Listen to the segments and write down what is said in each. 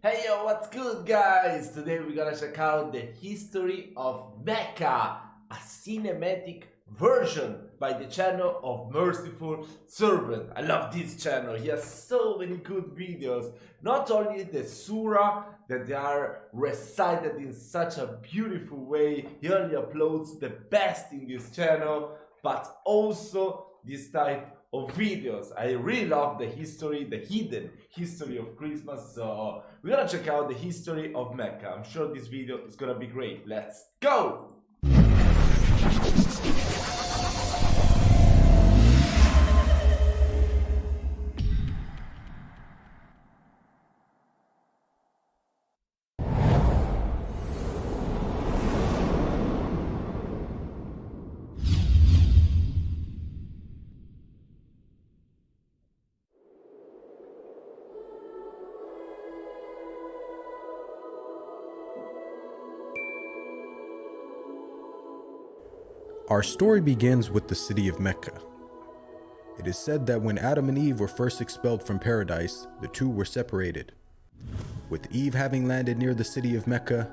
Hey yo, what's good guys? Today we're gonna check out the history of Mecca, a cinematic version by the channel of Merciful Servant. I love this channel, he has so many good videos. Not only the surah that they are recited in such a beautiful way, he only uploads the best in this channel, but also this type of videos. I really love the history, the hidden history of Christmas, so we're gonna check out the history of Mecca. I'm sure this video is gonna be great. Let's go! Our story begins with the city of Mecca. It is said that when Adam and Eve were first expelled from paradise, the two were separated, with Eve having landed near the city of Mecca,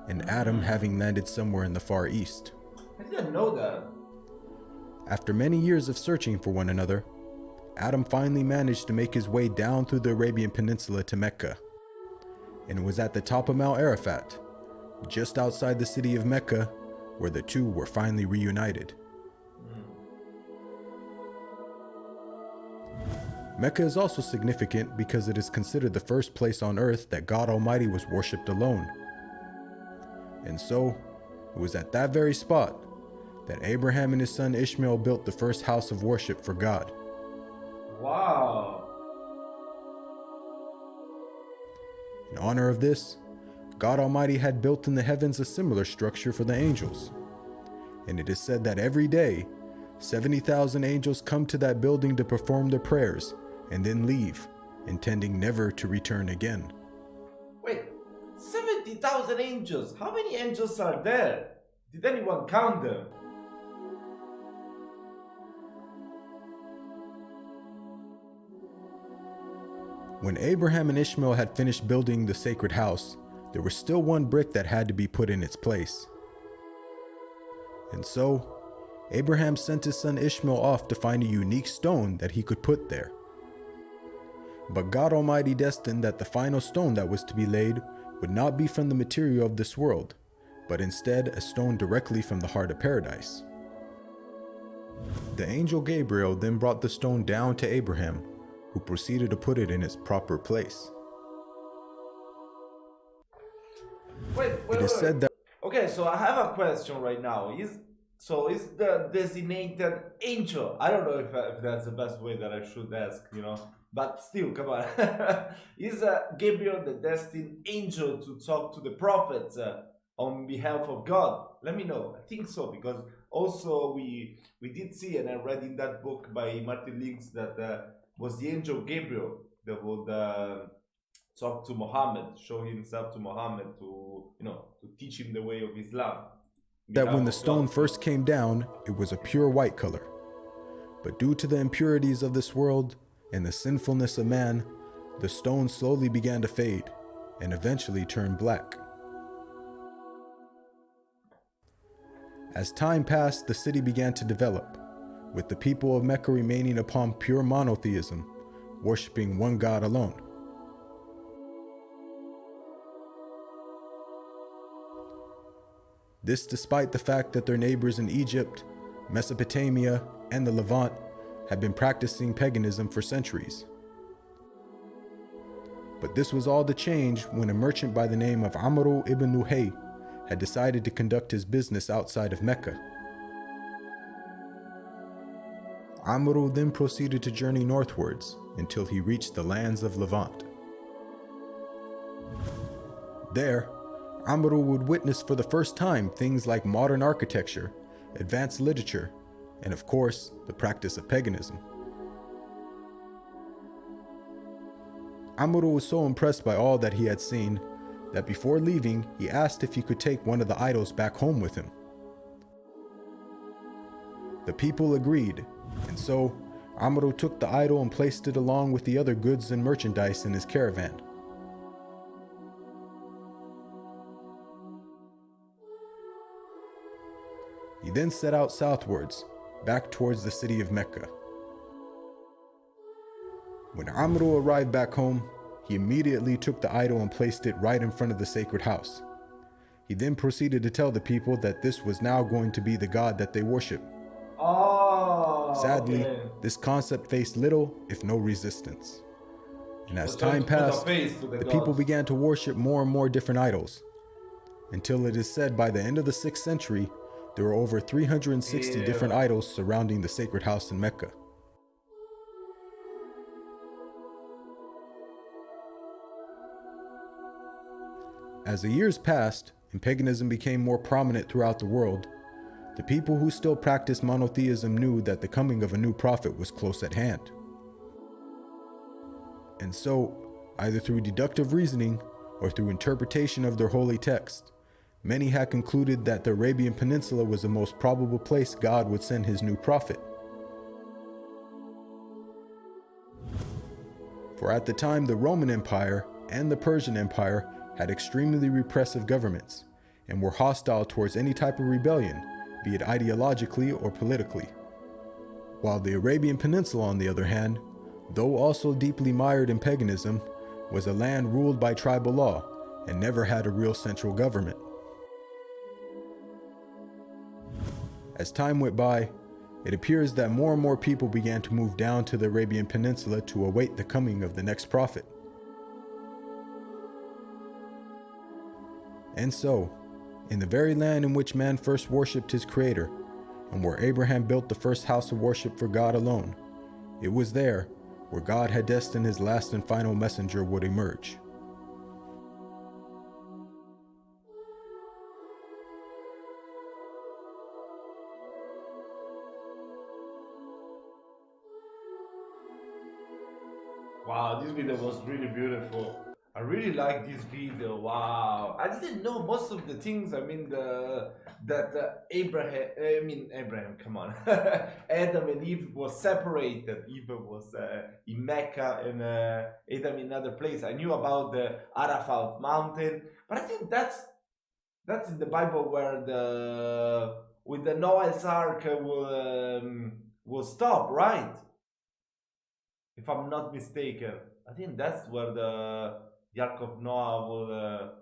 and Adam having landed somewhere in the Far East. I didn't know that. After many years of searching for one another, Adam finally managed to make his way down through the Arabian Peninsula to Mecca, and it was at the top of Mount Arafat, just outside the city of Mecca, where the two were finally reunited. Mecca is also significant because it is considered the first place on earth that God Almighty was worshipped alone. And so, it was at that very spot that Abraham and his son Ishmael built the first house of worship for God. Wow. In honor of this, God Almighty had built in the heavens a similar structure for the angels. And it is said that every day, 70,000 angels come to that building to perform their prayers and then leave, intending never to return again. Wait, 70,000 angels? How many angels are there? Did anyone count them? When Abraham and Ishmael had finished building the sacred house, there was still one brick that had to be put in its place. And so, Abraham sent his son Ishmael off to find a unique stone that he could put there. But God Almighty destined that the final stone that was to be laid would not be from the material of this world, but instead a stone directly from the heart of paradise. The angel Gabriel then brought the stone down to Abraham, who proceeded to put it in its proper place. Wait. It is said that Okay, so I have a question right now. Is the designated angel? I don't know if that's the best way that I should ask, but still, come on. Is Gabriel the destined angel to talk to the prophets on behalf of God? Let me know. I think so, because also we did see, and I read in that book by Martin Links that was the angel Gabriel that would talk to Muhammad, show himself to Muhammad to teach him the way of Islam. when the stone first came down, it was a pure white color. But due to the impurities of this world and the sinfulness of man, the stone slowly began to fade and eventually turned black. As time passed, the city began to develop, with the people of Mecca remaining upon pure monotheism, worshiping one God alone. This despite the fact that their neighbors in Egypt, Mesopotamia, and the Levant had been practicing paganism for centuries. But this was all to change when a merchant by the name of Mauro ibn Luhay had decided to conduct his business outside of Mecca. Mauro then proceeded to journey northwards until he reached the lands of Levant. There, Mauro would witness for the first time things like modern architecture, advanced literature, and of course, the practice of paganism. Mauro was so impressed by all that he had seen that before leaving, he asked if he could take one of the idols back home with him. The people agreed, and so Mauro took the idol and placed it along with the other goods and merchandise in his caravan. He then set out southwards, back towards the city of Mecca. When Mauro arrived back home, he immediately took the idol and placed it right in front of the sacred house. He then proceeded to tell the people that this was now going to be the god that they worship. Sadly, this concept faced little, if no resistance. And as time passed, the people began to worship more and more different idols, until it is said by the end of the 6th century, there were over 360 different idols surrounding the sacred house in Mecca. As the years passed and paganism became more prominent throughout the world, the people who still practiced monotheism knew that the coming of a new prophet was close at hand. And so, either through deductive reasoning or through interpretation of their holy text, many had concluded that the Arabian Peninsula was the most probable place God would send his new prophet. For at the time, the Roman Empire and the Persian Empire had extremely repressive governments and were hostile towards any type of rebellion, be it ideologically or politically. While the Arabian Peninsula, on the other hand, though also deeply mired in paganism, was a land ruled by tribal law and never had a real central government. As time went by, it appears that more and more people began to move down to the Arabian Peninsula to await the coming of the next prophet. And so, in the very land in which man first worshipped his Creator, and where Abraham built the first house of worship for God alone, it was there where God had destined his last and final messenger would emerge. Wow, this video was really beautiful. I really like this video. Wow, I didn't know most of the things. I mean, Abraham. Come on, Adam and Eve was separated. Eve was in Mecca and Adam in another place. I knew about the Arafat mountain, but I think that's in the Bible where the Noah's Ark will stop, right? If I'm not mistaken, I think that's where the Ark of Noah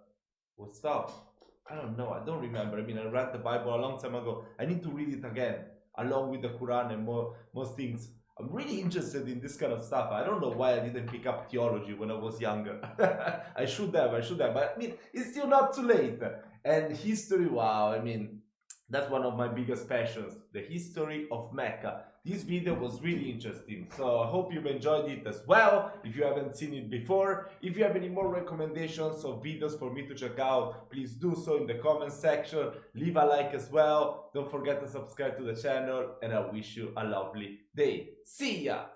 will stop. I don't know. I don't remember. I mean, I read the Bible a long time ago. I need to read it again, along with the Quran and most things. I'm really interested in this kind of stuff. I don't know why I didn't pick up theology when I was younger. I should have. But I mean, it's still not too late. And history, wow. I mean, that's one of my biggest passions, the history of Mecca. This video was really interesting, so I hope you've enjoyed it as well, if you haven't seen it before. If you have any more recommendations of videos for me to check out, please do so in the comment section. Leave a like as well. Don't forget to subscribe to the channel, and I wish you a lovely day. See ya!